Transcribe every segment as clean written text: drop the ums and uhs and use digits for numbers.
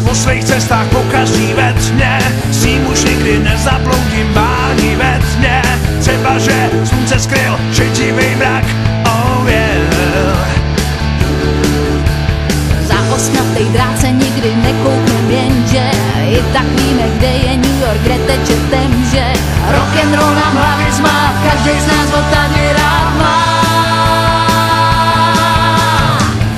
po svých cestách pokaždý ve tmě, s tím už nikdy nezabloudím ani ve tmě. Třeba, že slunce skryl šedivý mrak, oh yeah. Za ostnatej drát se nikdy nekouknem, jenže i tak víme, kde je New York, kde teče temže. Rock'n'roll nám hlavě zmát, každý z nás ho tady rád má.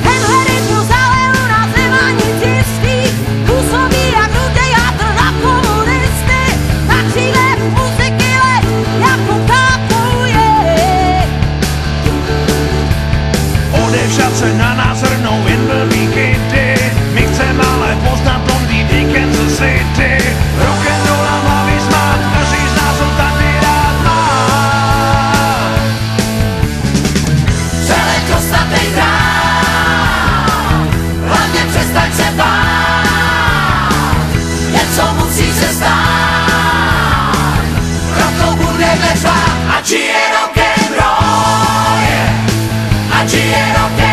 Tenhle rytmus ale u nás nemá nic jistý, působí jak rudějátr na komunisty. Na křídle muziky let jako kápuje. Odevřat se na nás hrnou jen blbý kydy, my chceme ale poznat blondýny Kansas City. Rock'n'roll nám hlavy zmát, každý z nás ho tady rád má. Přeleď ostatej drát, hlavně přestaň se bát, něco musí se stát, proto budeme řvát, ať je rock'n'roll, ať je rock'n'roll.